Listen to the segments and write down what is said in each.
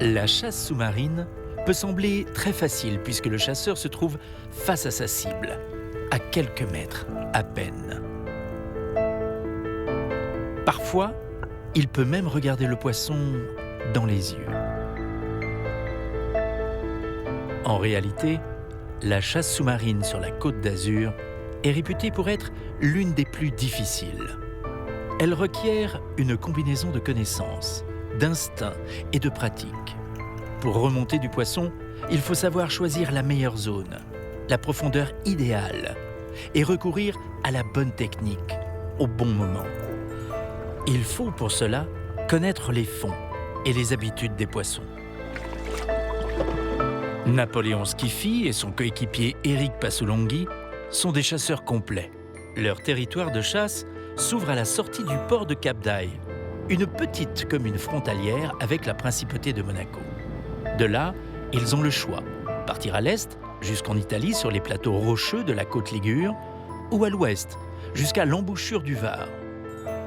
La chasse sous-marine peut sembler très facile puisque le chasseur se trouve face à sa cible, à quelques mètres à peine. Parfois, il peut même regarder le poisson dans les yeux. En réalité, la chasse sous-marine sur la Côte d'Azur est réputée pour être l'une des plus difficiles. Elle requiert une combinaison de connaissances, d'instinct et de pratique. Pour remonter du poisson, il faut savoir choisir la meilleure zone, la profondeur idéale et recourir à la bonne technique au bon moment. Il faut pour cela connaître les fonds et les habitudes des poissons. Napoléon Schiffi et son coéquipier Éric Passolonghi sont des chasseurs complets. Leur territoire de chasse s'ouvre à la sortie du port de Cap d'Aille, une petite commune frontalière avec la principauté de Monaco. De là, ils ont le choix, partir à l'est, jusqu'en Italie sur les plateaux rocheux de la côte Ligure, ou à l'ouest, jusqu'à l'embouchure du Var.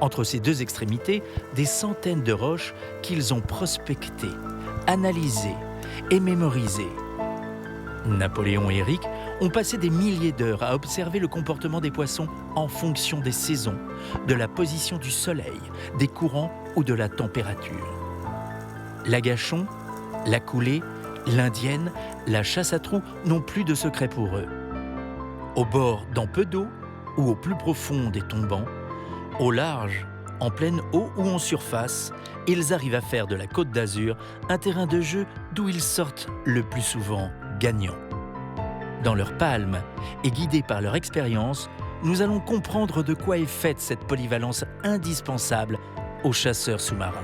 Entre ces deux extrémités, des centaines de roches qu'ils ont prospectées, analysées et mémorisées. Napoléon et Éric ont passé des milliers d'heures à observer le comportement des poissons en fonction des saisons, de la position du soleil, des courants ou de la température. L'agachon, la coulée, l'indienne, la chasse à trous n'ont plus de secret pour eux. Au bord dans peu d'eau ou au plus profond des tombants, au large, en pleine eau ou en surface, ils arrivent à faire de la Côte d'Azur un terrain de jeu d'où ils sortent le plus souvent gagnants. Dans leurs palmes et guidés par leur expérience, nous allons comprendre de quoi est faite cette polyvalence indispensable aux chasseurs sous-marins.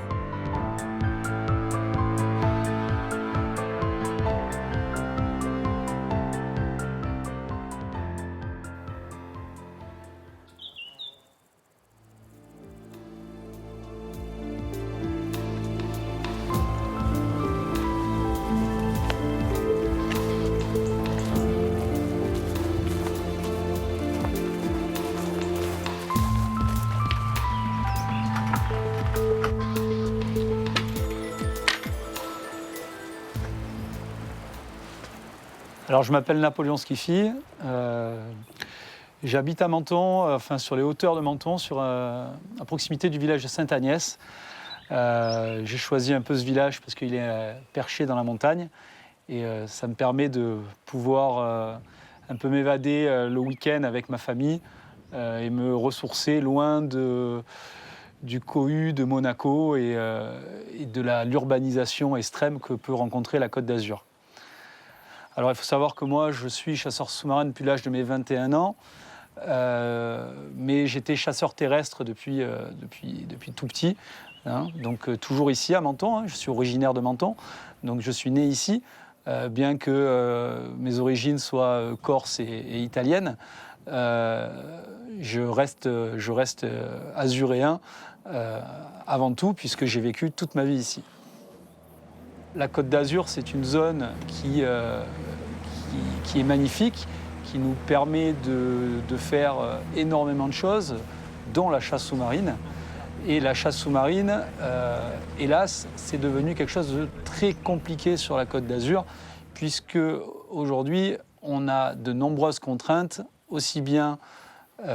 Alors, je m'appelle Napoléon Schiffi. J'habite à Menton, sur les hauteurs de Menton, à proximité du village de Sainte-Agnès. J'ai choisi un peu ce village parce qu'il est perché dans la montagne et ça me permet de pouvoir un peu m'évader le week-end avec ma famille et me ressourcer loin du cohue de Monaco et de l'urbanisation extrême que peut rencontrer la Côte d'Azur. Alors il faut savoir que moi je suis chasseur sous-marin depuis l'âge de mes 21 ans, mais j'étais chasseur terrestre depuis tout petit, hein, donc toujours ici à Menton, hein, je suis originaire de Menton, donc je suis né ici, bien que mes origines soient corse et italiennes, je reste azuréen avant tout puisque j'ai vécu toute ma vie ici. La Côte d'Azur, c'est une zone qui est magnifique, qui nous permet de faire énormément de choses, dont la chasse sous-marine. Et la chasse sous-marine, hélas, c'est devenu quelque chose de très compliqué sur la Côte d'Azur, puisque aujourd'hui, on a de nombreuses contraintes, aussi bien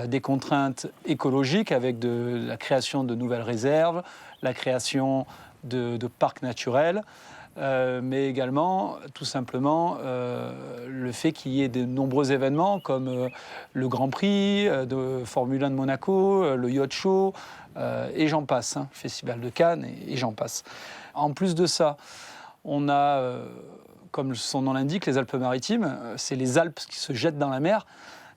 des contraintes écologiques avec la création de nouvelles réserves, la création de parcs naturels, mais également, tout simplement, le fait qu'il y ait de nombreux événements comme le Grand Prix de Formule 1 de Monaco, le Yacht Show, et j'en passe, hein, le Festival de Cannes, et j'en passe. En plus de ça, on a, comme son nom l'indique, les Alpes-Maritimes, c'est les Alpes qui se jettent dans la mer,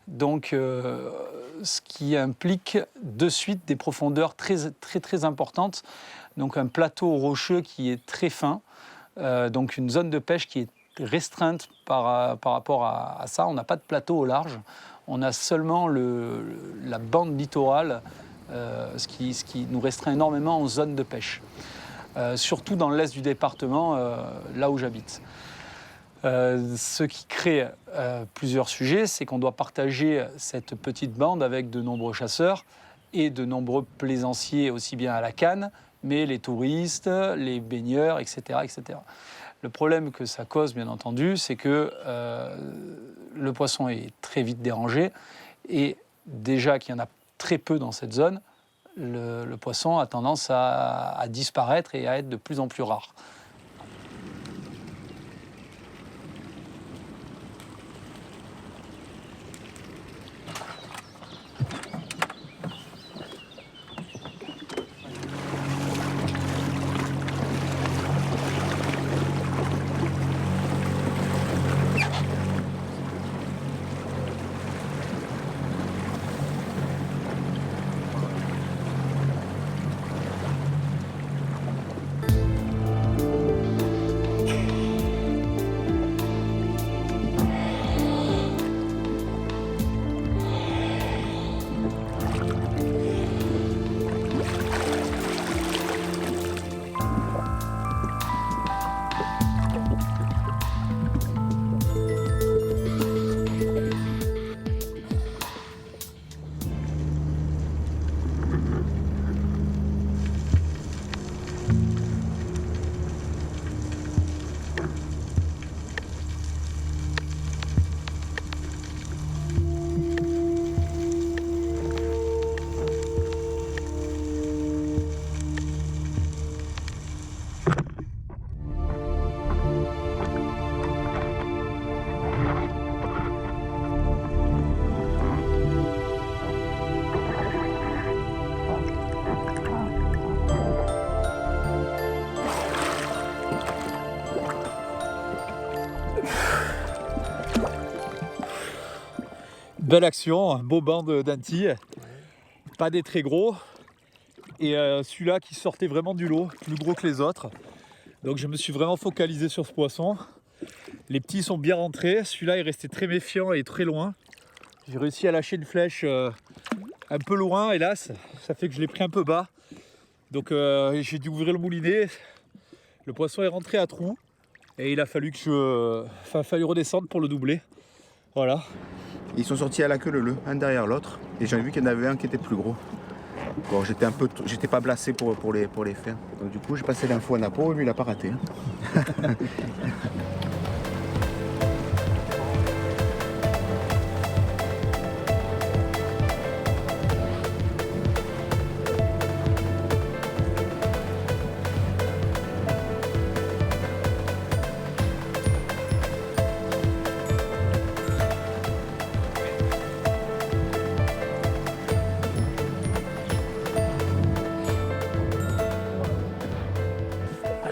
donc ce qui implique de suite des profondeurs très importantes, donc un plateau rocheux qui est très fin, donc une zone de pêche qui est restreinte par rapport à ça. On n'a pas de plateau au large, on a seulement la bande littorale, ce qui nous restreint énormément en zone de pêche, surtout dans l'est du département, là où j'habite. Ce qui crée plusieurs sujets, c'est qu'on doit partager cette petite bande avec de nombreux chasseurs et de nombreux plaisanciers, aussi bien à la canne mais les touristes, les baigneurs, etc., etc. Le problème que ça cause, bien entendu, c'est que le poisson est très vite dérangé et déjà qu'il y en a très peu dans cette zone, le poisson a tendance à disparaître et à être de plus en plus rare. Belle action, un beau banc d'antilles, pas des très gros, et celui-là qui sortait vraiment du lot, plus gros que les autres. Donc je me suis vraiment focalisé sur ce poisson. Les petits sont bien rentrés, celui-là est resté très méfiant et très loin. J'ai réussi à lâcher une flèche un peu loin, hélas, ça fait que je l'ai pris un peu bas. Donc j'ai dû ouvrir le moulinet, le poisson est rentré à trous, et il a fallu que fallu redescendre pour le doubler. Voilà. Ils sont sortis à la queue leu, un derrière l'autre, et j'ai vu qu'il y en avait un qui était plus gros. Bon, j'étais pas placé pour les faire. Donc du coup, j'ai passé l'info à Napo et lui, il a pas raté.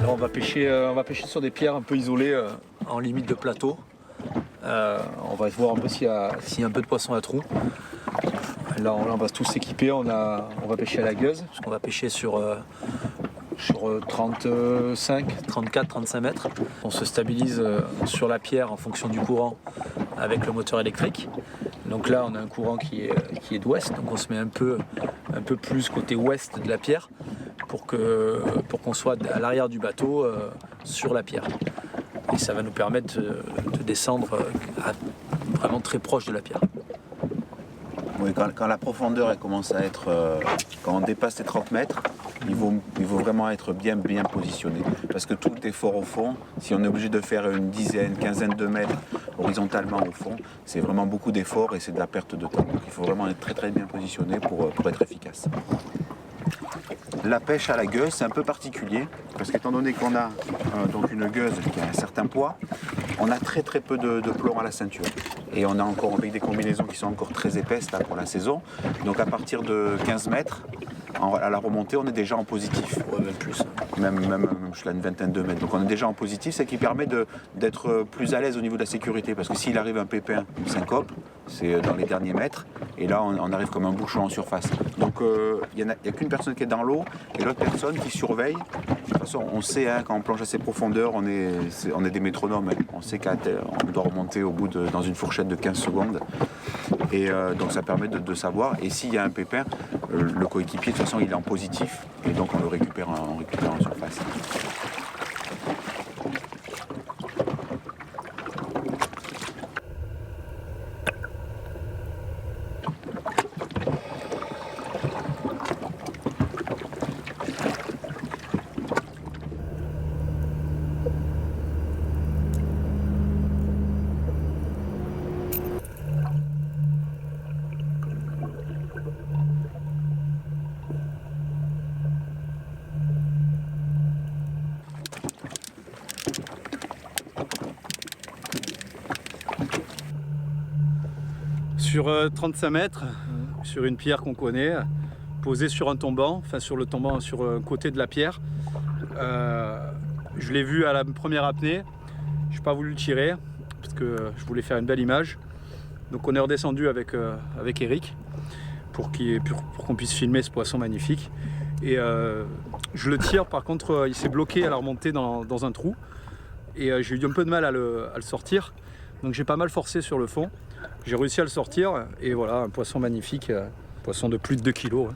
Alors on va pêcher sur des pierres un peu isolées en limite de plateau. On va voir un peu s'il y a un peu de poisson à trous. Là on va tous s'équiper, on va pêcher à la gueuse, parce qu'on va pêcher sur 35, 34, 35 mètres. On se stabilise sur la pierre en fonction du courant avec le moteur électrique. Donc là on a un courant qui est d'ouest, donc on se met un peu plus côté ouest de la pierre pour qu'on soit à l'arrière du bateau sur la pierre. Et ça va nous permettre de descendre vraiment très proche de la pierre. Oui, quand la profondeur elle commence à être, quand on dépasse les 30 mètres, il faut vraiment être bien positionné. Parce que tout est fort au fond. Si on est obligé de faire une dizaine, quinzaine de mètres horizontalement au fond, c'est vraiment beaucoup d'efforts et c'est de la perte de temps. Donc il faut vraiment être très bien positionné pour être efficace. La pêche à la gueuse, c'est un peu particulier, parce qu'étant donné qu'on a donc une gueuse qui a un certain poids, on a très peu de plomb à la ceinture. Et on a encore avec des combinaisons qui sont encore très épaisses là, pour la saison. Donc à partir de 15 mètres, à la remontée, on est déjà en positif. Ouais, même plus. Même je suis à une vingtaine de mètres. Donc on est déjà en positif, ce qui permet d'être plus à l'aise au niveau de la sécurité. Parce que s'il arrive un pépin, une syncope, c'est dans les derniers mètres. Et là, on arrive comme un bouchon en surface. Donc il n'y a qu'une personne qui est dans l'eau et l'autre personne qui surveille. De toute façon, on sait quand on plonge à ces profondeurs, on est des métronomes. On sait qu'on doit remonter dans une fourchette de 15 secondes. Et donc ça permet de savoir. Et s'il y a un pépin, le coéquipier, de toute façon, il est en positif. Et donc on le récupère en surface. Sur 35 mètres, sur une pierre qu'on connaît, posée sur un tombant, enfin sur le tombant, sur un côté de la pierre. Je l'ai vu à la première apnée, je n'ai pas voulu le tirer parce que je voulais faire une belle image. Donc on est redescendu avec Eric pour qu'on puisse filmer ce poisson magnifique. Et je le tire, par contre il s'est bloqué à la remontée dans un trou et j'ai eu un peu de mal à le sortir. Donc j'ai pas mal forcé sur le fond. J'ai réussi à le sortir et voilà, un poisson magnifique, poisson de plus de 2 kilos.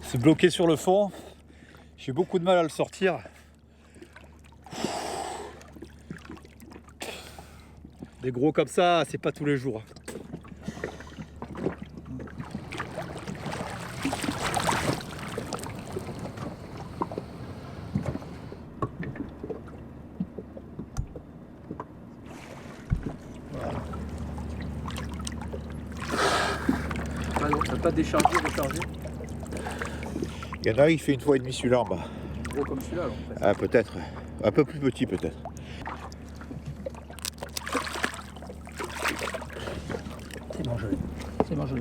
C'est bloqué sur le fond, j'ai beaucoup de mal à le sortir. Des gros comme ça, c'est pas tous les jours. Ah non, t'as pas déchargé. Il y en a un, il fait 1,5 fois celui-là en bas. Gros comme celui-là alors. Ah, peut-être. Un peu plus petit, peut-être. C'est bon, joli. Et voilà.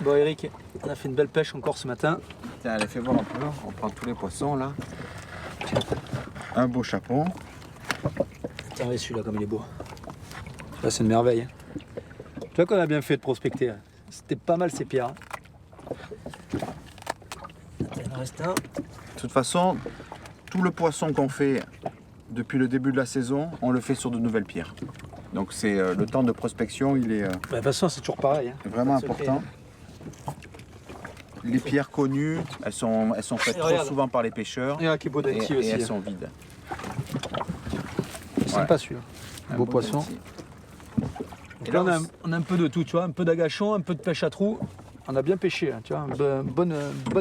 Bon Eric, on a fait une belle pêche encore ce matin. Tiens, allez, fais voir un peu. On prend tous les poissons là. Un beau chapeau. Tiens, regarde celui-là comme il est beau. Là c'est une merveille. Tu vois qu'on a bien fait de prospecter. C'était pas mal ces pierres. Il en reste un. De toute façon, tout le poisson qu'on fait depuis le début de la saison, on le fait sur de nouvelles pierres. Donc c'est le temps de prospection, il est De toute façon, c'est toujours pareil. vraiment Pas de secret, important. Les pierres connues, elles sont faites trop regarde. souvent par les pêcheurs Il y a un qui est beau et, d'Antilles et aussi. elles sont vides. C'est sympa celui-là. Un beau poisson. Danti. Donc Et là, là, on a un peu de tout, tu vois, un peu d'agachon, un peu de pêche à trous. On a bien pêché, hein, tu vois, une bonne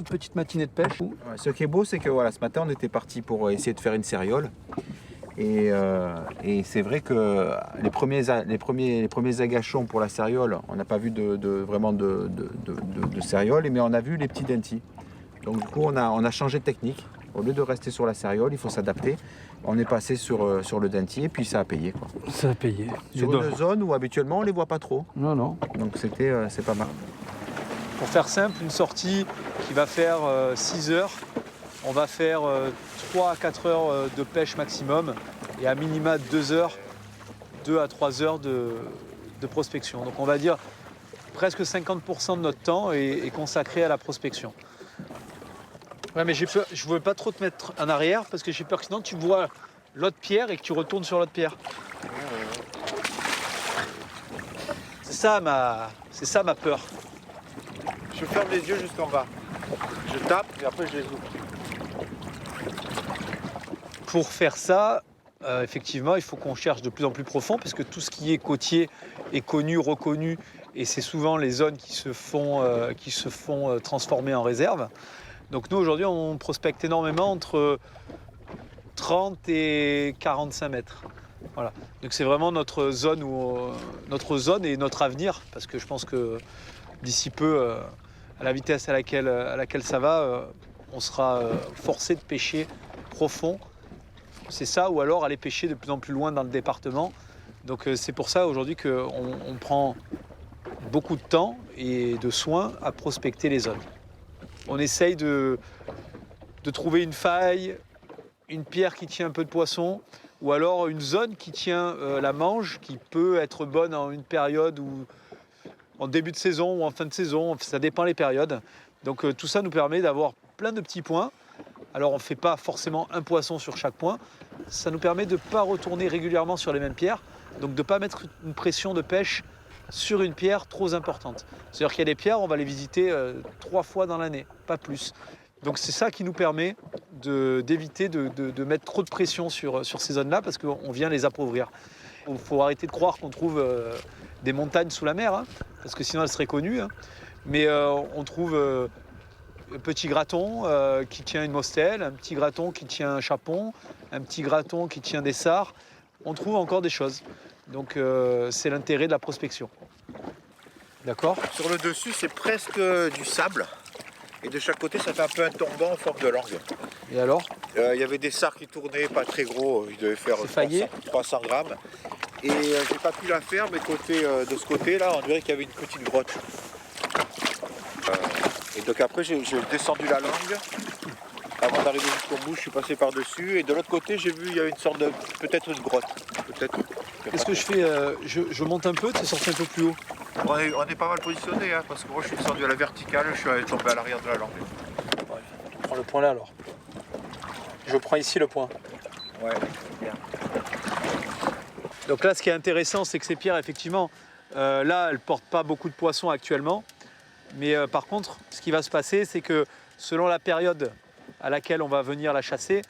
petite matinée de pêche. Ouais, ce qui est beau, c'est que voilà, ce matin, on était parti pour essayer de faire une céréole. Et c'est vrai que les premiers agachons pour la céréole, on n'a pas vu vraiment de céréole, mais on a vu les petits dentis. Donc du coup, on a changé de technique. Au lieu de rester sur la céréole, il faut s'adapter. On est passé sur le dentier et puis ça a payé, quoi. Ça a payé. Sur une zone où habituellement on ne les voit pas trop. Non, non. Donc c'est pas mal. Pour faire simple, une sortie qui va faire 6 heures, on va faire 3 à 4 heures de pêche maximum et à minima 2 à 3 heures de prospection. Donc on va dire presque 50% de notre temps est consacré à la prospection. Ouais, mais j'ai peur, je ne veux pas trop te mettre en arrière parce que j'ai peur que sinon tu vois l'autre pierre et que tu retournes sur l'autre pierre. C'est ça ma peur. Je ferme les yeux jusqu'en bas. Je tape et après je les ouvre. Pour faire ça, effectivement, il faut qu'on cherche de plus en plus profond parce que tout ce qui est côtier est connu, reconnu et c'est souvent les zones qui se font transformer en réserve. Donc nous, aujourd'hui, on prospecte énormément entre 30 et 45 mètres. Voilà. Donc c'est vraiment notre zone et notre avenir parce que je pense que d'ici peu, à la vitesse à laquelle ça va, on sera forcé de pêcher profond. C'est ça, ou alors aller pêcher de plus en plus loin dans le département. Donc c'est pour ça aujourd'hui qu'on prend beaucoup de temps et de soin à prospecter les zones. On essaye de trouver une faille, une pierre qui tient un peu de poisson, ou alors une zone qui tient la mange, qui peut être bonne en une période ou en début de saison ou en fin de saison, ça dépend les périodes. Donc tout ça nous permet d'avoir plein de petits points. Alors on ne fait pas forcément un poisson sur chaque point. Ça nous permet de ne pas retourner régulièrement sur les mêmes pierres, donc de ne pas mettre une pression de pêche sur une pierre trop importante. C'est-à-dire qu'il y a des pierres, on va les visiter 3 fois dans l'année, pas plus. Donc c'est ça qui nous permet d'éviter de mettre trop de pression sur ces zones-là parce qu'on vient les appauvrir. Il faut arrêter de croire qu'on trouve des montagnes sous la mer, hein, parce que sinon elles seraient connues. Hein. Mais on trouve un petit graton qui tient une mostelle, un petit graton qui tient un chapon, un petit graton qui tient des sards. On trouve encore des choses. Donc c'est l'intérêt de la prospection. D'accord ? Sur le dessus, c'est presque du sable. Et de chaque côté, ça fait un peu un tombant en forme de langue. Et alors ? Il y avait des sards qui tournaient, pas très gros, ils devaient faire 300 grammes. Et j'ai pas pu la faire, mais de ce côté-là, on dirait qu'il y avait une petite grotte. Et donc après, j'ai descendu la langue. Avant d'arriver jusqu'au bout, je suis passé par-dessus. Et de l'autre côté, j'ai vu, il y avait une sorte de, peut-être une grotte. Qu'est-ce que je fais ? Je monte un peu, tu es sorti un peu plus haut. On est pas mal positionné, hein, parce que moi je suis descendu à la verticale, je suis tombé à l'arrière de la langue. Ouais. Je prends le point là alors. Je prends ici le point. Ouais, bien. Donc là, ce qui est intéressant, c'est que ces pierres, effectivement, là, elles ne portent pas beaucoup de poissons actuellement. Mais par contre, ce qui va se passer, c'est que selon la période à laquelle on va venir la chasser,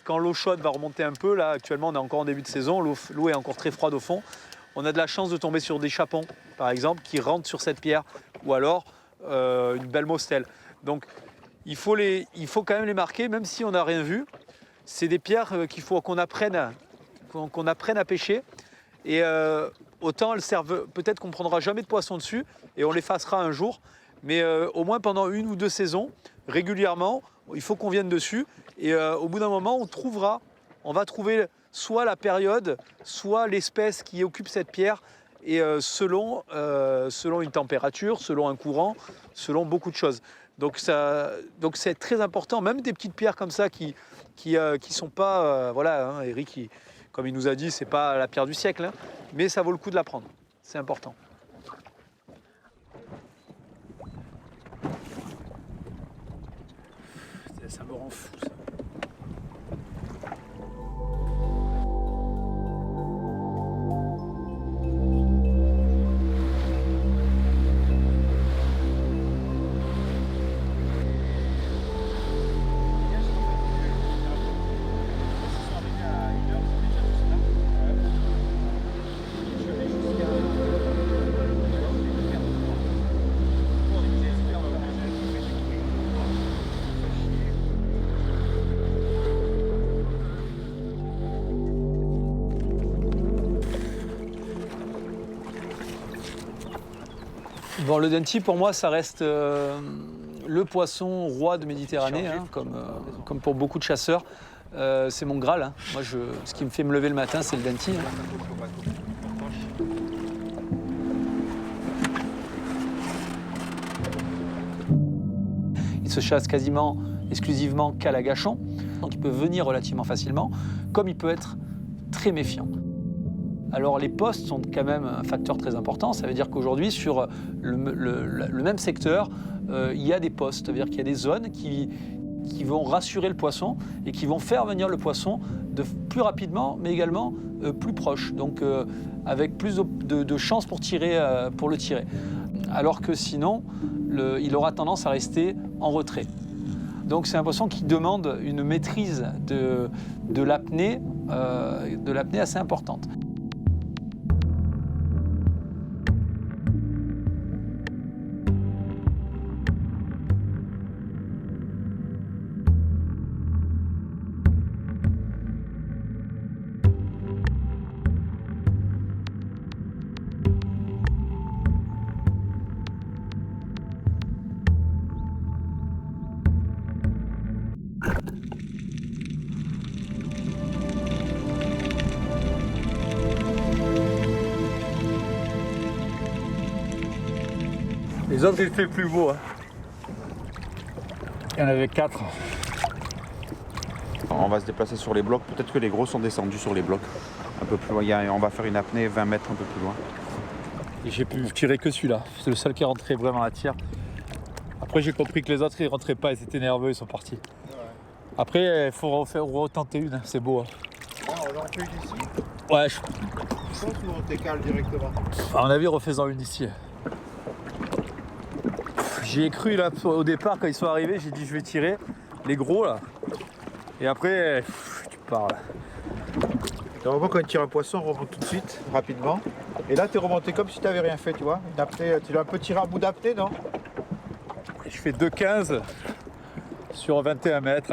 quand l'eau chaude va remonter un peu, là, actuellement, on est encore en début de saison, l'eau est encore très froide au fond, on a de la chance de tomber sur des chapons, par exemple, qui rentrent sur cette pierre, ou alors une belle mostelle. Donc, il faut quand même les marquer, même si on n'a rien vu. C'est des pierres qu'il faut qu'on apprenne à pêcher. Et autant elles servent, peut-être qu'on ne prendra jamais de poisson dessus, et on l'effacera un jour, mais au moins pendant 1 ou 2 saisons, régulièrement, il faut qu'on vienne dessus. Et au bout d'un moment, on va trouver soit la période, soit l'espèce qui occupe cette pierre, et selon une température, selon un courant, selon beaucoup de choses. Donc c'est très important, même des petites pierres comme ça qui sont pas, voilà, hein, Eric, comme il nous a dit, c'est pas la pierre du siècle, hein, mais ça vaut le coup de la prendre, c'est important. Ça me rend fou ça. Bon, le denti, pour moi, ça reste le poisson roi de Méditerranée, hein, comme pour beaucoup de chasseurs. C'est mon Graal. Hein. Moi, ce qui me fait me lever le matin, c'est le denti. Hein. Il se chasse quasiment exclusivement qu'à l'agachon, donc il peut venir relativement facilement, comme il peut être très méfiant. Alors les postes sont quand même un facteur très important. Ça veut dire qu'aujourd'hui, sur le même secteur, il y a des postes. Ça veut dire qu'il y a des zones qui vont rassurer le poisson et qui vont faire venir le poisson plus rapidement, mais également plus proche. Donc avec plus de chances pour le tirer. Alors que sinon, il aura tendance à rester en retrait. Donc c'est un poisson qui demande une maîtrise de l'apnée assez importante. Les autres, ils étaient plus beaux. Hein. Il y en avait 4. On va se déplacer sur les blocs. Peut-être que les gros sont descendus sur les blocs. Un peu plus loin. On va faire une apnée 20 mètres un peu plus loin. Et j'ai pu tirer que celui-là. C'est le seul qui est rentré vraiment à tir. Après, j'ai compris que les autres, ils rentraient pas. Ils étaient nerveux, ils sont partis. Ouais. Après, il faut retenter une. C'est beau. Hein. Ah, on en fait une ici. Ouais. Je pense ou on décale directement. À mon avis, refaisant une ici. J'y ai cru là au départ quand ils sont arrivés, j'ai dit je vais tirer les gros là. Et après, tu pars là. Normalement, quand tu tires un poisson, on remonte tout de suite, rapidement. Et là, tu es remonté comme si tu n'avais rien fait, tu vois. Tu l'as un peu tiré à bout d'apnée, non? Je fais 2,15 sur 21 mètres.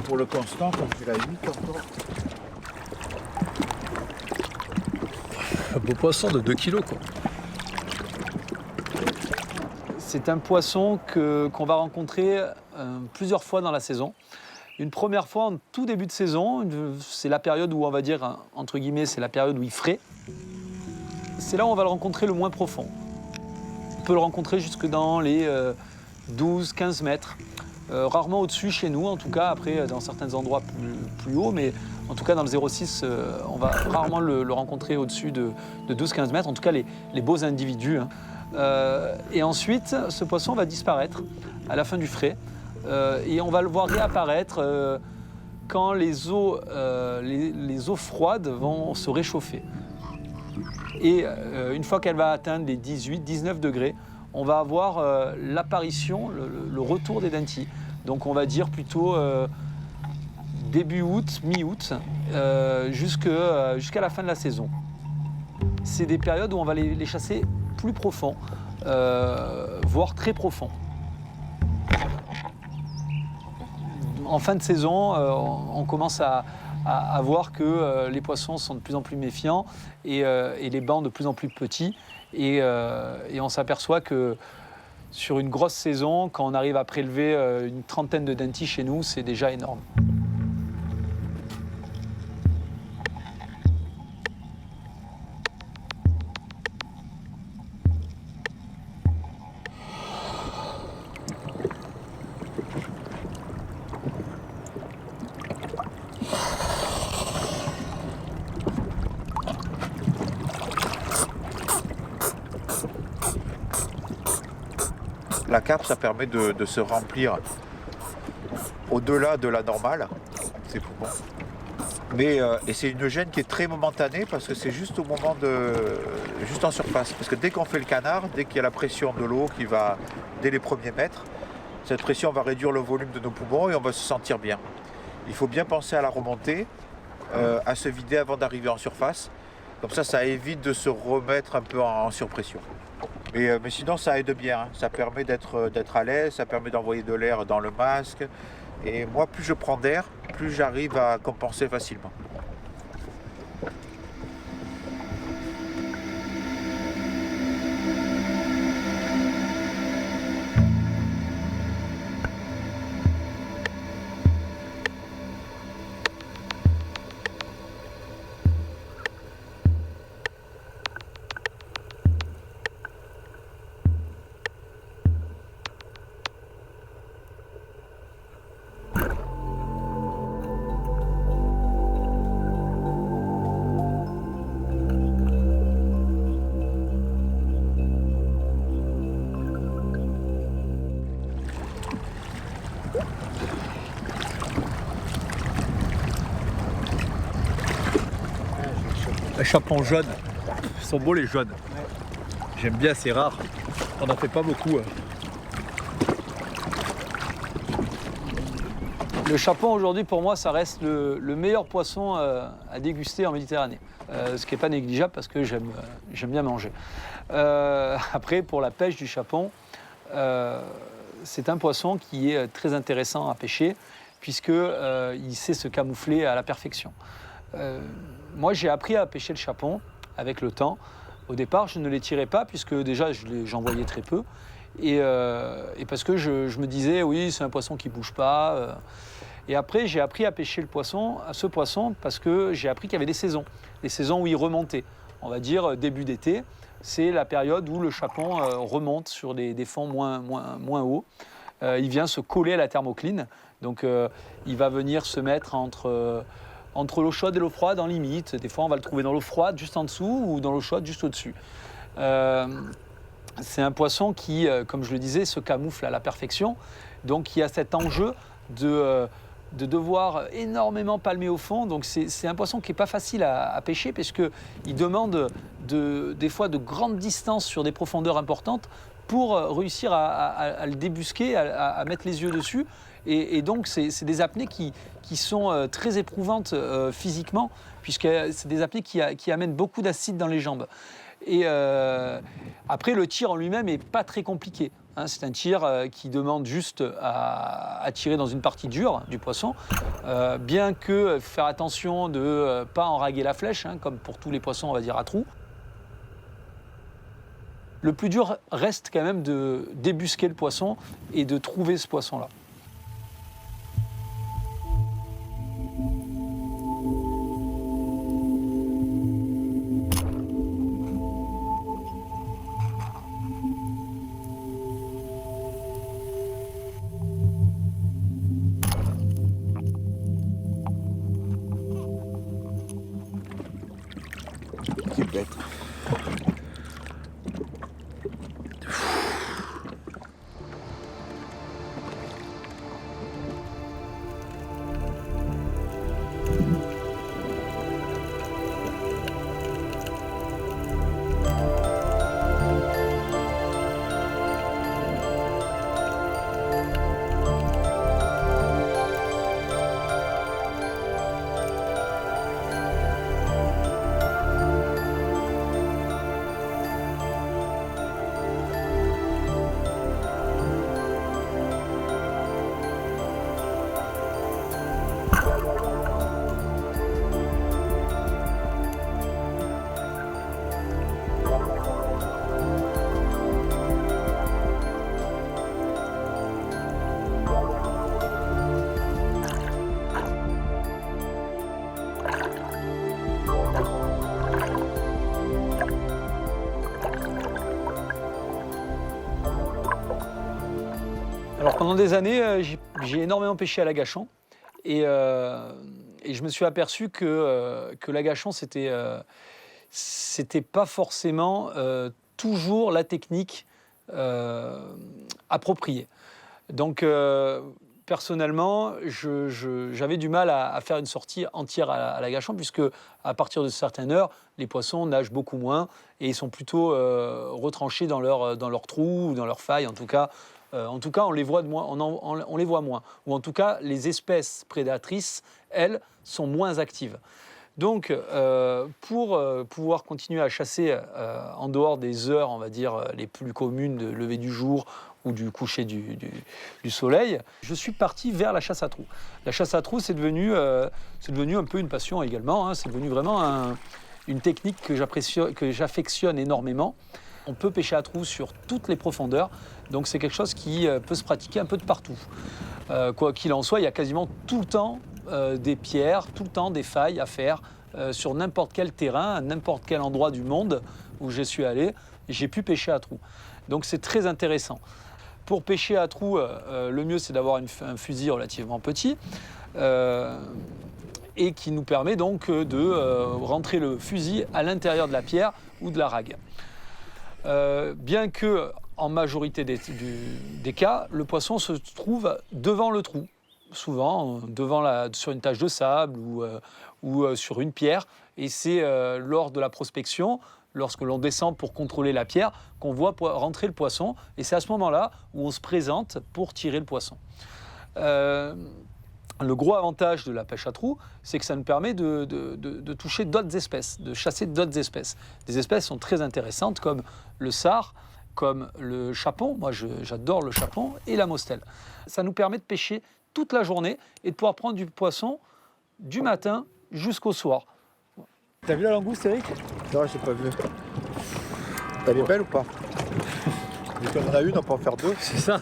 Pour le constant, comme tu l'as 8 encore. Un beau poisson de 2 kilos quoi. C'est un poisson qu'on va rencontrer plusieurs fois dans la saison. Une première fois en tout début de saison, c'est la période où on va dire, entre guillemets, c'est la période où il frais. C'est là où on va le rencontrer le moins profond. On peut le rencontrer jusque dans les 12-15 mètres. Rarement au-dessus chez nous, en tout cas, après dans certains endroits plus hauts, mais en tout cas dans le 0,6, on va rarement le rencontrer au-dessus de 12-15 mètres, en tout cas les beaux individus. Hein. Et ensuite, ce poisson va disparaître à la fin du frais. Et on va le voir réapparaître quand les eaux froides vont se réchauffer. Et une fois qu'elle va atteindre les 18-19 degrés, on va avoir l'apparition, le retour des dentilles. Donc on va dire plutôt début août, mi-août, jusqu'à la fin de la saison. C'est des périodes où on va les chasser plus profond, voire très profond. En fin de saison, on commence à voir que les poissons sont de plus en plus méfiants et les bancs de plus en plus petits. Et on s'aperçoit que sur une grosse saison, quand on arrive à prélever une trentaine de dentilles chez nous, c'est déjà énorme. La carpe, ça permet de se remplir au-delà de la normale. C'est bon. Mais et c'est une gêne qui est très momentanée parce que c'est juste au moment juste en surface. Parce que dès qu'on fait le canard, dès qu'il y a la pression de l'eau qui va dès les premiers mètres, cette pression va réduire le volume de nos poumons et on va se sentir bien. Il faut bien penser à la remontée, à se vider avant d'arriver en surface. Comme ça évite de se remettre un peu en surpression. Mais sinon, ça aide bien. Hein. Ça permet d'être à l'aise, ça permet d'envoyer de l'air dans le masque. Et moi, plus je prends d'air, plus j'arrive à compenser facilement. Un chapon jaune. Ils sont beaux les jaunes. J'aime bien, c'est rare. On n'en fait pas beaucoup. Le chapon aujourd'hui pour moi ça reste le meilleur poisson à déguster en Méditerranée. Ce qui n'est pas négligeable parce que j'aime bien manger. Après pour la pêche du chapon, c'est un poisson qui est très intéressant à pêcher puisqu'il sait se camoufler à la perfection. Moi j'ai appris à pêcher le chapon avec le temps. Au départ je ne les tirais pas puisque déjà j'en voyais très peu. Et parce que je me disais, oui, c'est un poisson qui ne bouge pas. Et après, j'ai appris à pêcher ce poisson parce que j'ai appris qu'il y avait des saisons où il remontait. On va dire début d'été, c'est la période où le chapon remonte sur des fonds moins hauts. Il vient se coller à la thermocline. Donc, il va venir se mettre entre l'eau chaude et l'eau froide en limite. Des fois, on va le trouver dans l'eau froide juste en dessous ou dans l'eau chaude juste au-dessus. C'est un poisson qui, comme je le disais, se camoufle à la perfection. Donc il y a cet enjeu de de devoir énormément palmer au fond. Donc c'est un poisson qui n'est pas facile à pêcher parce qu'il demande des fois de grandes distances sur des profondeurs importantes pour réussir à le débusquer, à mettre les yeux dessus. Et donc c'est des apnées qui sont très éprouvantes physiquement, puisque c'est des apnées qui amènent beaucoup d'acide dans les jambes. Et après, le tir en lui-même n'est pas très compliqué. Hein, c'est un tir qui demande juste à tirer dans une partie dure du poisson, bien que faire attention de ne pas enraguer la flèche, hein, comme pour tous les poissons, on va dire, à trous. Le plus dur reste quand même de débusquer le poisson et de trouver ce poisson-là. C'est bête. Alors pendant des années, j'ai énormément pêché à l'agachon et je me suis aperçu que l'agachon, c'était pas forcément toujours la technique appropriée. Donc personnellement, j'avais du mal à faire une sortie entière à l'agachon, puisque à partir de certaines heures, les poissons nagent beaucoup moins et ils sont plutôt retranchés dans leur trou ou dans leur faille. En tout cas, on les voit moins, on les voit moins. Ou en tout cas, les espèces prédatrices, elles, sont moins actives. Donc, pour pouvoir continuer à chasser en dehors des heures, on va dire, les plus communes de lever du jour ou du coucher du soleil, je suis parti vers la chasse à trous. La chasse à trous, c'est devenu un peu une passion également. Hein. C'est devenu vraiment une technique que j'affectionne énormément. On peut pêcher à trous sur toutes les profondeurs, donc c'est quelque chose qui peut se pratiquer un peu de partout. Quoi qu'il en soit, il y a quasiment tout le temps des pierres, tout le temps des failles à faire sur n'importe quel terrain, à n'importe quel endroit du monde où je suis allé, j'ai pu pêcher à trous. Donc c'est très intéressant. Pour pêcher à trous, le mieux c'est d'avoir un fusil relativement petit et qui nous permet donc de rentrer le fusil à l'intérieur de la pierre ou de la rague. Bien que, en majorité des cas, le poisson se trouve devant le trou, souvent sur une tache de sable ou sur une pierre. Et c'est lors de la prospection, lorsque l'on descend pour contrôler la pierre, qu'on voit rentrer le poisson. Et c'est à ce moment-là où on se présente pour tirer le poisson. Le gros avantage de la pêche à trous, c'est que ça nous permet de toucher d'autres espèces, de chasser d'autres espèces. Des espèces sont très intéressantes comme le sard, comme le chapon, moi j'adore le chapon, et la mostelle. Ça nous permet de pêcher toute la journée et de pouvoir prendre du poisson du matin jusqu'au soir. T'as vu la langouste, Eric? Non, j'ai pas vu. Elle est belle ou pas? Il y en a une, on peut en faire deux. C'est ça.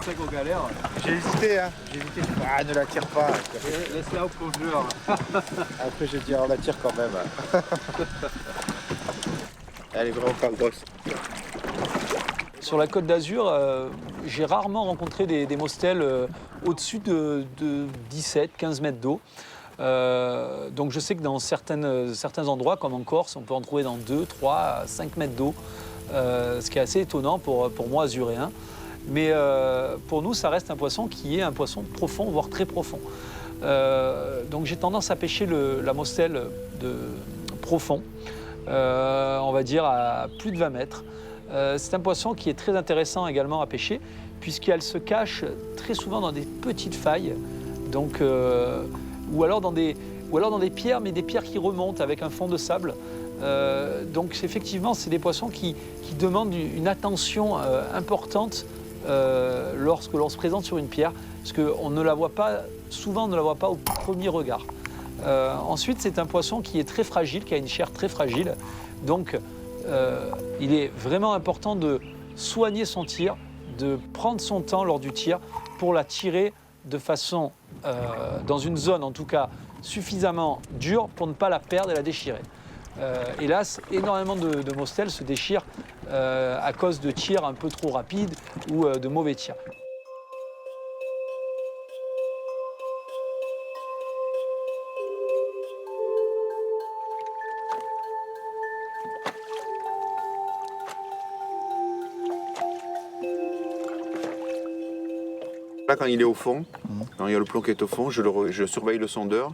ça qu'on galère. J'ai hésité, hein. J'ai hésité. Ah, ne la tire pas. Laisse-la au plongeur. Après, j'ai dit, on la tire quand même. Elle est vraiment pas grosse. Sur la Côte d'Azur, j'ai rarement rencontré des mostelles au-dessus de 17-15 mètres d'eau. Donc je sais que dans certains endroits, comme en Corse, on peut en trouver dans 2, 3, 5 mètres d'eau, ce qui est assez étonnant pour moi, azuréen. Mais pour nous, ça reste un poisson qui est un poisson profond, voire très profond. Donc j'ai tendance à pêcher la mostelle profond, on va dire à plus de 20 mètres. C'est un poisson qui est très intéressant également à pêcher, puisqu'elle se cache très souvent dans des petites failles, donc, ou alors dans des pierres, mais des pierres qui remontent avec un fond de sable. Donc effectivement, c'est des poissons qui demandent une attention importante lorsque l'on se présente sur une pierre, parce qu'on ne la voit pas, souvent on ne la voit pas au premier regard. Ensuite, c'est un poisson qui est très fragile, qui a une chair très fragile, donc il est vraiment important de soigner son tir, de prendre son temps lors du tir pour la tirer de façon, dans une zone en tout cas, suffisamment dure pour ne pas la perdre et la déchirer. Hélas, énormément de mostelles se déchirent à cause de tirs un peu trop rapides ou de mauvais tirs. Là, quand il est au fond, quand il y a le plomb qui est au fond, je surveille le sondeur.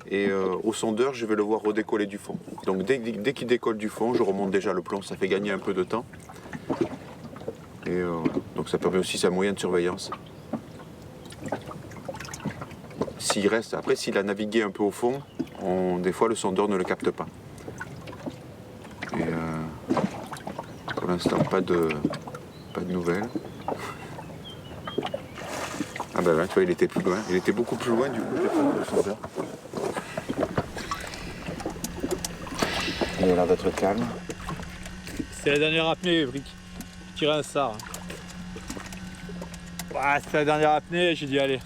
Et au sondeur, je vais le voir redécoller du fond. Donc dès qu'il décolle du fond, je remonte déjà le plomb, ça fait gagner un peu de temps. Et donc ça permet aussi sa moyenne de surveillance. S'il reste, après s'il a navigué un peu au fond, des fois le sondeur ne le capte pas. Et pour l'instant, pas de nouvelles. Ah ben là, tu vois, il était plus loin. Il était beaucoup plus loin du coup, le sondeur. Il a l'air d'être calme. C'est la dernière apnée, Brick. Je tirais un sard. Ouais, c'était la dernière apnée, j'ai dit allez.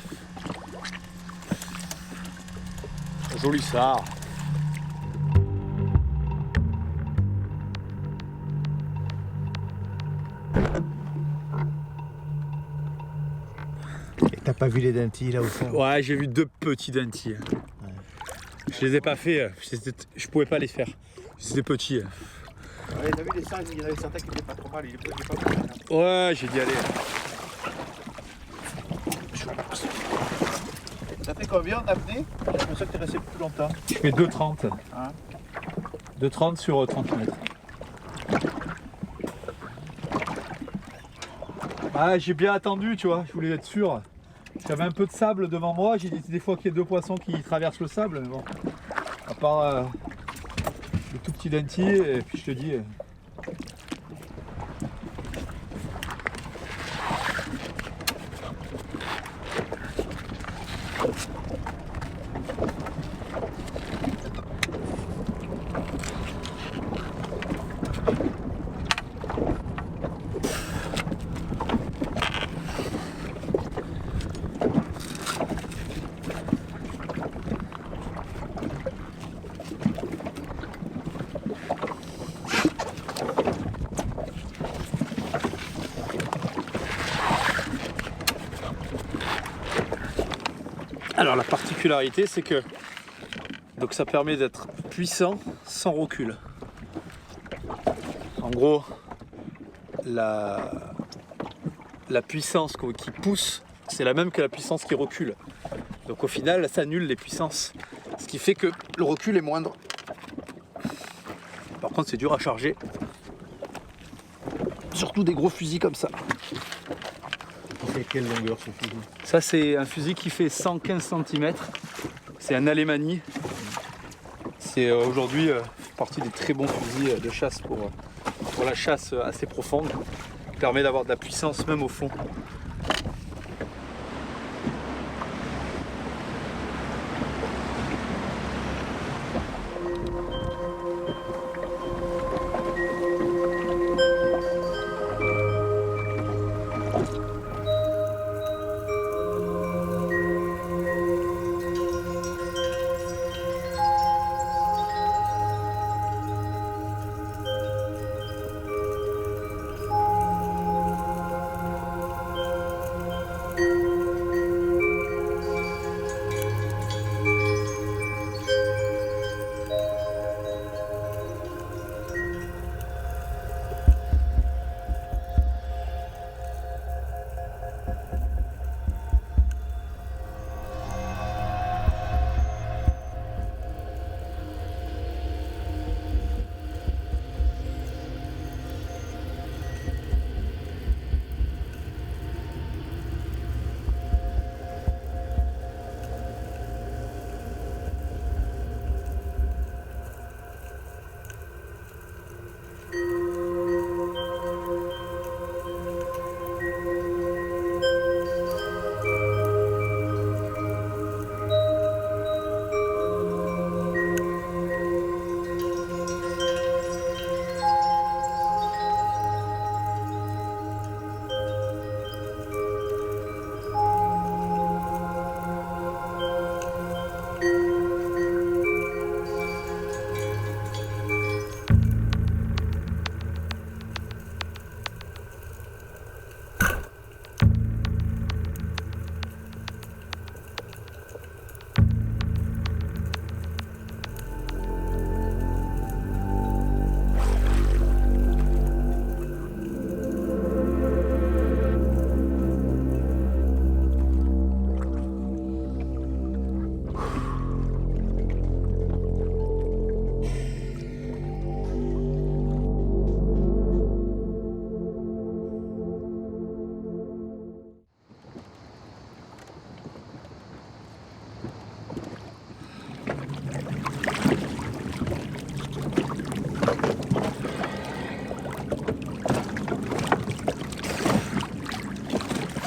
Joli sard. T'as pas vu les dentilles là au fond? Ouais, j'ai vu 2 petits dentilles. Je les ai pas fait, je pouvais pas les faire. C'était petit. Ouais, t'as vu les sards, il y en avait certains qui étaient pas trop mal, il est pas mal. Ouais, j'ai dit allez. Ça fait combien d'apnée? J'ai l'impression que t'es resté plus longtemps. Je fais 2,30. Hein? 2,30 sur 30 mètres. Ah, j'ai bien attendu, tu vois, je voulais être sûr. J'avais un peu de sable devant moi, j'ai dit des fois qu'il y a 2 poissons qui traversent le sable, mais bon. À part le tout petit dentier, et puis je te dis. Alors la particularité, c'est que donc ça permet d'être puissant sans recul. En gros, la puissance qui pousse, c'est la même que la puissance qui recule. Donc au final, ça annule les puissances, ce qui fait que le recul est moindre. Par contre, c'est dur à charger, surtout des gros fusils comme ça. C'est quelle longueur ce fusil? Ça, c'est un fusil qui fait 115 cm. C'est un Alemanni. C'est aujourd'hui partie des très bons fusils de chasse pour la chasse assez profonde. Qui permet d'avoir de la puissance même au fond.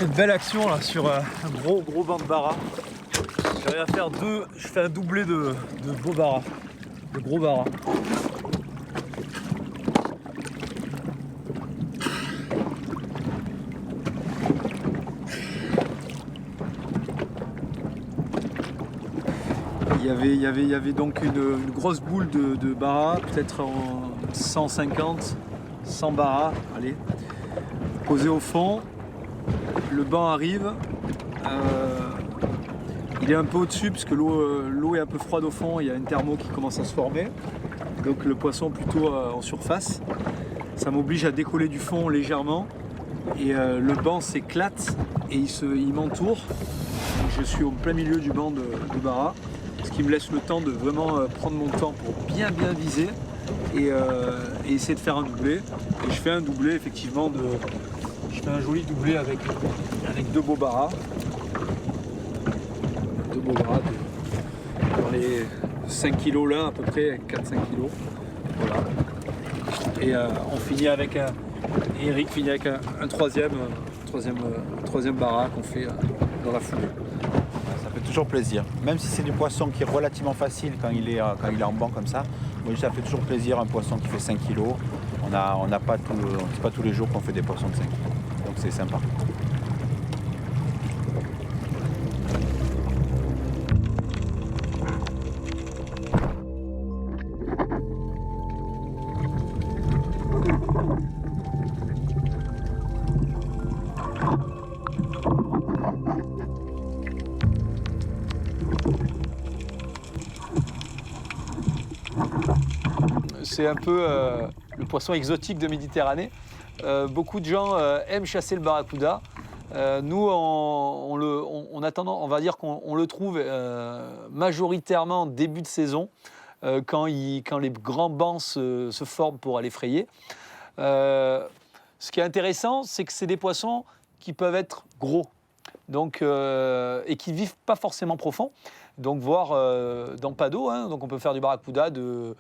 fait une belle action là sur un gros banc de bara. J'arrive à faire je fais un doublé de beaux bara, de gros bara. Il y avait donc une grosse boule de bara, peut-être en 150, 100 bara, allez, posée au fond. Le banc arrive, il est un peu au-dessus parce que l'eau est un peu froide au fond, il y a une thermo qui commence à se former, donc le poisson plutôt en surface. Ça m'oblige à décoller du fond légèrement et le banc s'éclate et il m'entoure. Donc je suis au plein milieu du banc de bara, ce qui me laisse le temps de vraiment prendre mon temps pour bien viser et essayer de faire un doublé. Et je fais un doublé effectivement je fais un joli doublé avec 2 beaux baras. 2 beaux baras dans les 5 kg l'un à peu près, 4-5 kg. Voilà. Et on finit avec Eric finit avec un troisième bara qu'on fait dans la foulée. Ça fait toujours plaisir. Même si c'est du poisson qui est relativement facile quand il est en banc comme ça, moi ça fait toujours plaisir un poisson qui fait 5 kg. On n'a pas c'est pas tous les jours qu'on fait des poissons de 5 kg. Donc c'est sympa. C'est un peu le poisson exotique de Méditerranée. Beaucoup de gens aiment chasser le barracuda. Nous, on va dire qu'on le trouve majoritairement début de saison, quand les grands bancs se forment pour aller frayer. Ce qui est intéressant, c'est que c'est des poissons qui peuvent être gros, donc, et qui ne vivent pas forcément profond. Donc, voire dans pas d'eau, hein, donc on peut faire du barracuda de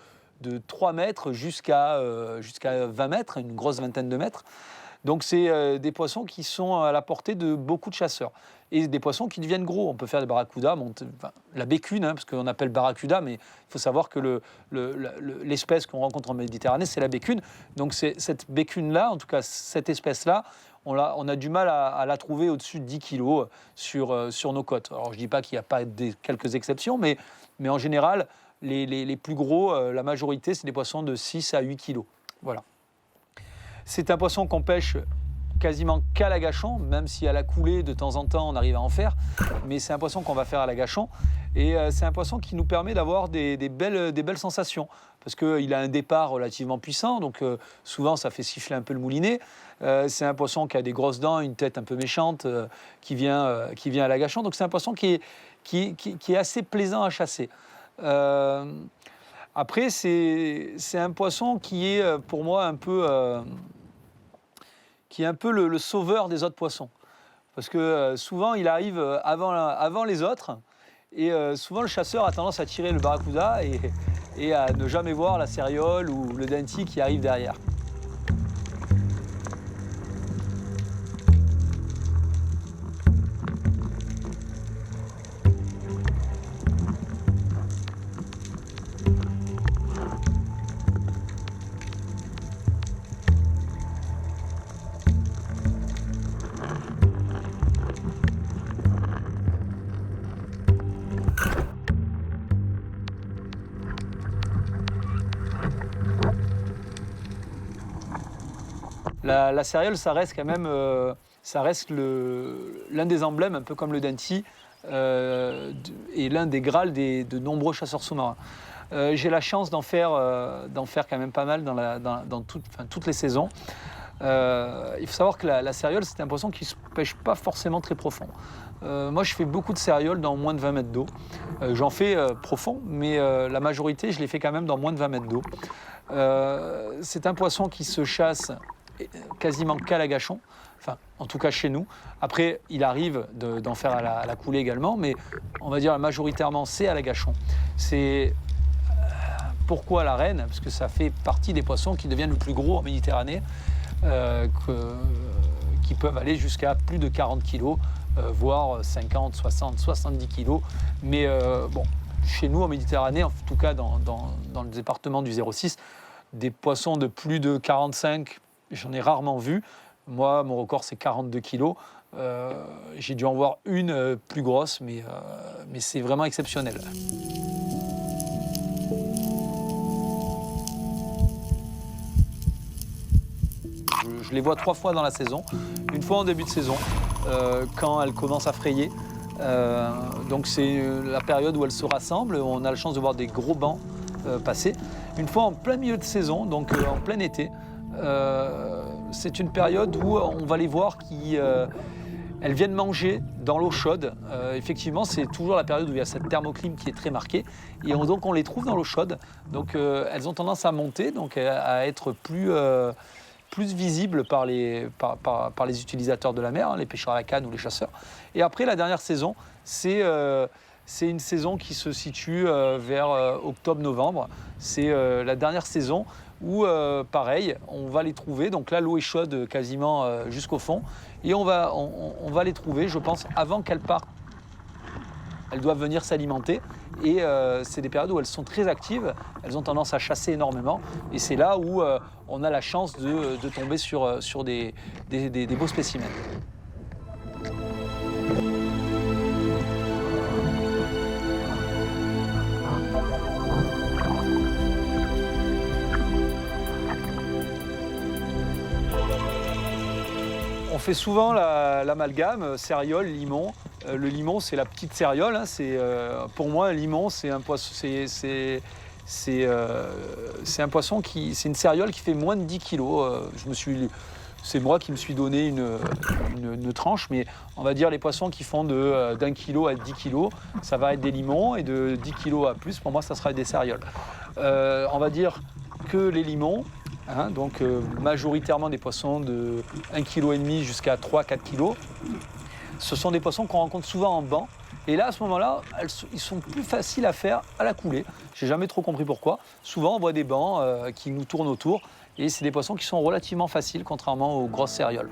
3 mètres jusqu'à 20 mètres, une grosse vingtaine de mètres. Donc c'est des poissons qui sont à la portée de beaucoup de chasseurs. Et des poissons qui deviennent gros. On peut faire des barracudas, la bécune, hein, parce qu'on appelle barracuda, mais il faut savoir que l'espèce qu'on rencontre en Méditerranée, c'est la bécune. Donc cette bécune-là, en tout cas cette espèce-là, on a du mal à la trouver au-dessus de 10 kilos sur nos côtes. Alors je ne dis pas qu'il n'y a pas quelques exceptions, mais en général, les plus gros, la majorité, c'est des poissons de 6 à 8 kilos. Voilà. C'est un poisson qu'on pêche quasiment qu'à l'agachon, même si à la coulée, de temps en temps, on arrive à en faire. Mais c'est un poisson qu'on va faire à l'agachon. Et c'est un poisson qui nous permet d'avoir des belles sensations. Parce qu'il a un départ relativement puissant, donc souvent, ça fait siffler un peu le moulinet. C'est un poisson qui a des grosses dents, une tête un peu méchante, qui vient à l'agachon. Donc c'est un poisson qui est assez plaisant à chasser. Après, c'est un poisson qui est pour moi un peu le sauveur des autres poissons. Parce que souvent, il arrive avant les autres. Et souvent, le chasseur a tendance à tirer le barracuda et à ne jamais voir la céréole ou le denti qui arrive derrière. La céréole, ça reste quand même l'un des emblèmes, un peu comme le denti, et l'un des grâles de nombreux chasseurs sous-marins. J'ai la chance d'en faire quand même pas mal dans toutes les saisons. Il faut savoir que la céréole, c'est un poisson qui ne se pêche pas forcément très profond. Moi, je fais beaucoup de céréole dans moins de 20 mètres d'eau. J'en fais profond, mais la majorité, je les fais quand même dans moins de 20 mètres d'eau. C'est un poisson qui se chasse quasiment qu'à l'agachon, enfin en tout cas chez nous. Après, il arrive d'en faire à la coulée également, mais on va dire majoritairement c'est à l'agachon. C'est pourquoi la reine? Parce que ça fait partie des poissons qui deviennent le plus gros en Méditerranée, qui qui peuvent aller jusqu'à plus de 40 kg, voire 50, 60, 70 kg. Mais bon, chez nous en Méditerranée, en tout cas dans le département du 06, des poissons de plus de 45, j'en ai rarement vu. Moi, mon record, c'est 42 kg. J'ai dû en voir une plus grosse, mais c'est vraiment exceptionnel. Je les vois 3 fois dans la saison. Une fois en début de saison, quand elles commencent à frayer. Donc c'est la période où elles se rassemblent. On a la chance de voir des gros bancs passer. Une fois en plein milieu de saison, donc en plein été, c'est une période où on va les voir qui... elles viennent manger dans l'eau chaude. Effectivement, c'est toujours la période où il y a cette thermoclime qui est très marquée. Et donc, on les trouve dans l'eau chaude. Donc, elles ont tendance à monter, donc à être plus visibles par les utilisateurs de la mer, hein, les pêcheurs à la canne ou les chasseurs. Et après, la dernière saison, c'est une saison qui se situe vers octobre-novembre. C'est la dernière saison où, pareil, on va les trouver. Donc là, l'eau est chaude quasiment jusqu'au fond. Et on va les trouver, je pense, avant qu'elles partent. Elles doivent venir s'alimenter. Et c'est des périodes où elles sont très actives. Elles ont tendance à chasser énormément. Et c'est là où on a la chance de tomber sur des beaux spécimens. On fait souvent l'amalgame, céréole, limon. Le limon, c'est la petite céréole. Hein, pour moi, un limon, c'est un poisson. C'est une céréole qui fait moins de 10 kg. C'est moi qui me suis donné une tranche, mais on va dire les poissons qui font d'1 kg à 10 kg, ça va être des limons, et de 10 kg à plus, pour moi, ça sera des céréoles. On va dire que les limons, hein, donc majoritairement des poissons de 1,5 kg jusqu'à 3-4 kg, ce sont des poissons qu'on rencontre souvent en banc. Et là, à ce moment-là, ils sont plus faciles à faire à la coulée. J'ai jamais trop compris pourquoi. Souvent, on voit des bancs qui nous tournent autour. Et c'est des poissons qui sont relativement faciles, contrairement aux grosses céréoles.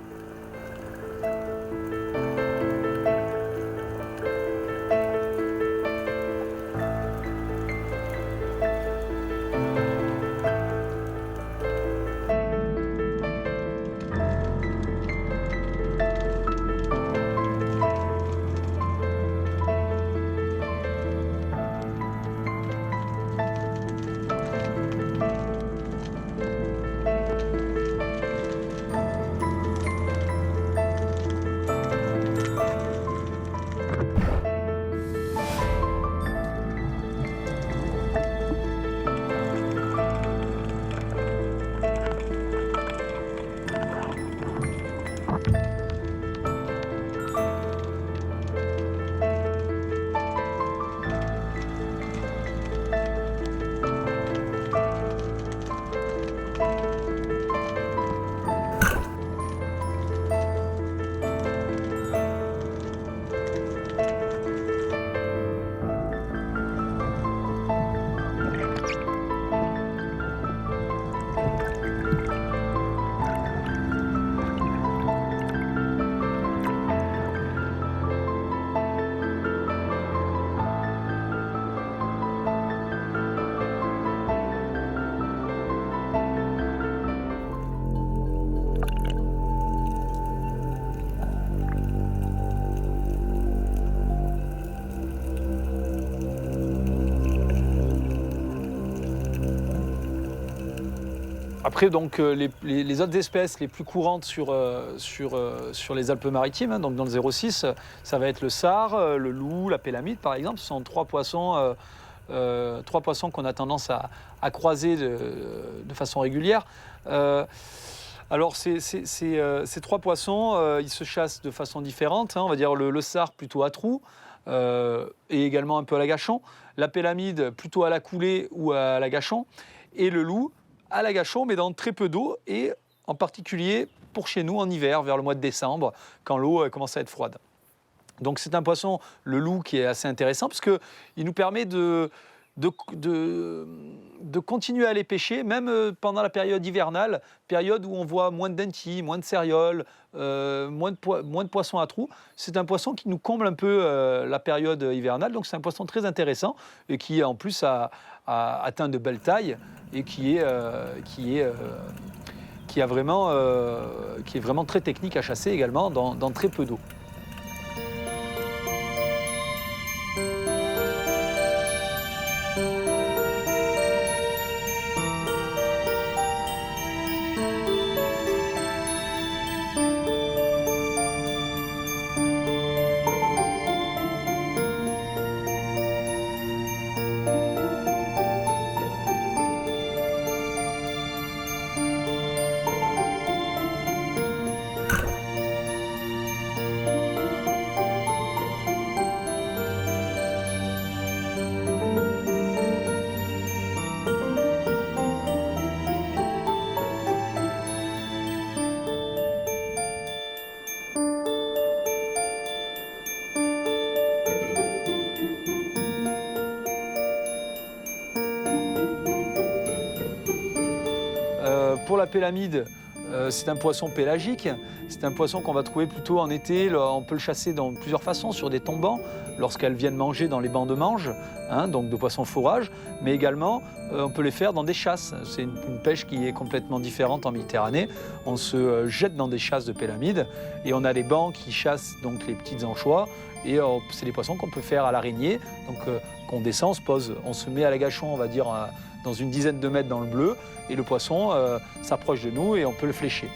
Après, donc, les autres espèces les plus courantes sur les Alpes-Maritimes, hein, donc dans le 06, ça va être le sard, le loup, la pélamide, par exemple. Ce sont trois poissons qu'on a tendance à croiser de façon régulière. Alors, ces trois poissons, ils se chassent de façon différente. Hein, on va dire le sard plutôt à trous et également un peu à l'agachon. La pélamide plutôt à la coulée ou à l'agachon. Et le loup à l'agachon, mais dans très peu d'eau, et en particulier pour chez nous en hiver, vers le mois de décembre, quand l'eau commence à être froide. Donc c'est un poisson, le loup, qui est assez intéressant, parce qu'il nous permet de de continuer à les pêcher, même pendant la période hivernale, période où on voit moins de dentilles, moins de cérioles, moins de poissons à trous. C'est un poisson qui nous comble un peu la période hivernale, donc c'est un poisson très intéressant et qui en plus a atteint de belles tailles et qui est vraiment très technique à chasser également dans très peu d'eau. Pour la pélamide, c'est un poisson pélagique. C'est un poisson qu'on va trouver plutôt en été. On peut le chasser dans plusieurs façons, sur des tombants, lorsqu'elles viennent manger dans les bancs de mange, donc de poissons fourrage, mais également on peut les faire dans des chasses. C'est une pêche qui est complètement différente en Méditerranée. On se jette dans des chasses de pélamide et on a les bancs qui chassent donc les petites anchois. Et c'est des poissons qu'on peut faire à l'araignée, donc qu'on descend, on se pose, on se met à l'agachon, on va dire, dans une dizaine de mètres dans le bleu, et le poisson s'approche de nous et on peut le flécher.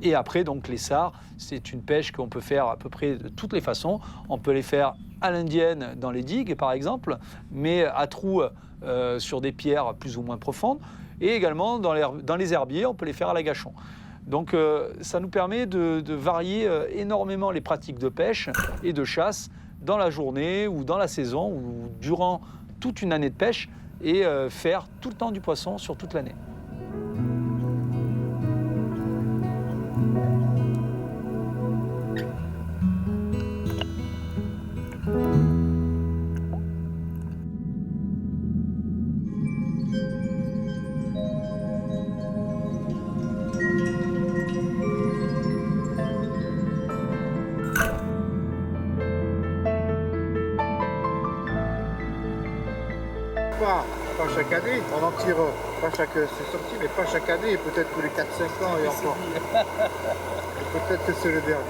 Et après, donc, les sards, c'est une pêche qu'on peut faire à peu près de toutes les façons. On peut les faire à l'indienne dans les digues, par exemple, mais à trous sur des pierres plus ou moins profondes. Et également dans les herbiers, on peut les faire à l'agachon. Donc ça nous permet de varier énormément les pratiques de pêche et de chasse dans la journée ou dans la saison ou durant toute une année de pêche et faire tout le temps du poisson sur toute l'année. Pas chaque année, on en tire pas chaque sortie, mais pas chaque année, peut-être tous les 4-5 ans et encore. Peut-être que c'est le dernier.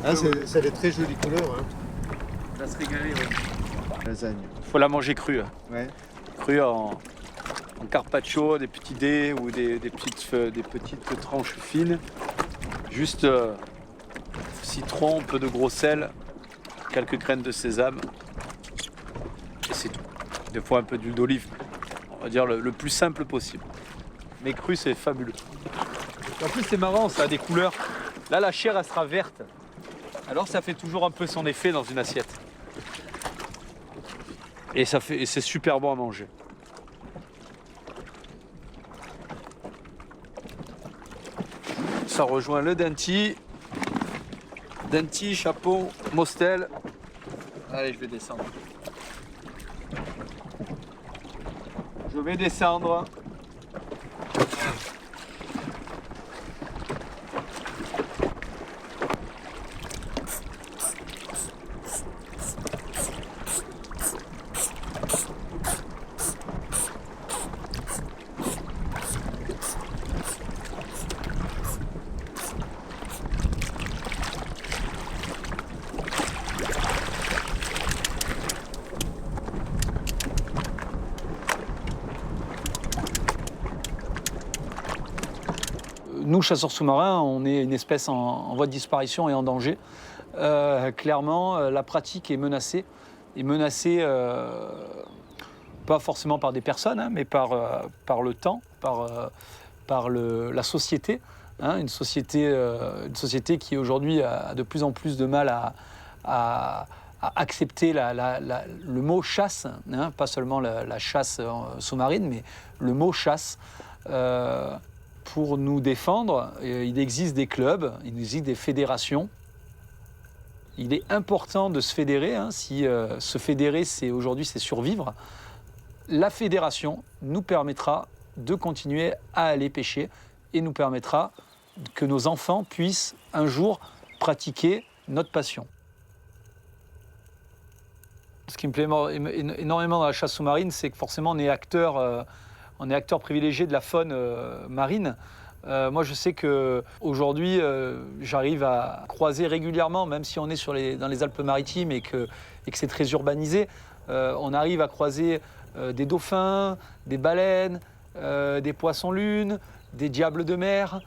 Ah, c'est des très jolies couleurs. Hein. On va se régaler, ouais. Lasagne. Faut la manger crue. Hein. Ouais. Crue en carpaccio, des petits dés ou des petites tranches fines. Juste citron, un peu de gros sel, quelques graines de sésame. Et c'est tout. Des fois un peu d'huile d'olive. On va dire le plus simple possible. Mais cru, c'est fabuleux. En plus, c'est marrant, ça a des couleurs. Là, la chair, elle sera verte. Alors, ça fait toujours un peu son effet dans une assiette. Et c'est super bon à manger. Ça rejoint le Danti. Danti, Chapon, Mostel. Allez, je vais descendre. Je vais descendre. Nous, chasseurs sous-marins, on est une espèce en voie de disparition et en danger. Clairement, la pratique est menacée. Pas forcément par des personnes, hein, mais par le temps, par la société. Hein, une société qui aujourd'hui a de plus en plus de mal à accepter le mot chasse, hein, pas seulement la chasse sous-marine, mais le mot chasse. Pour nous défendre, il existe des clubs, il existe des fédérations. Il est important de se fédérer. Hein, si se fédérer, aujourd'hui, c'est survivre. La fédération nous permettra de continuer à aller pêcher et nous permettra que nos enfants puissent un jour pratiquer notre passion. Ce qui me plaît énormément dans la chasse sous-marine, c'est que forcément on est acteur privilégié de la faune marine. Moi, je sais qu'aujourd'hui, j'arrive à croiser régulièrement, même si on est dans les Alpes-Maritimes et que c'est très urbanisé, on arrive à croiser des dauphins, des baleines, des poissons-lunes, des diables de mer.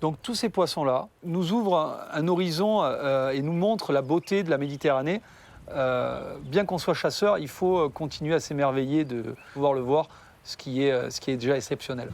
Donc tous ces poissons-là nous ouvrent un horizon et nous montrent la beauté de la Méditerranée. Bien qu'on soit chasseur, il faut continuer à s'émerveiller de pouvoir le voir, ce qui est déjà exceptionnel.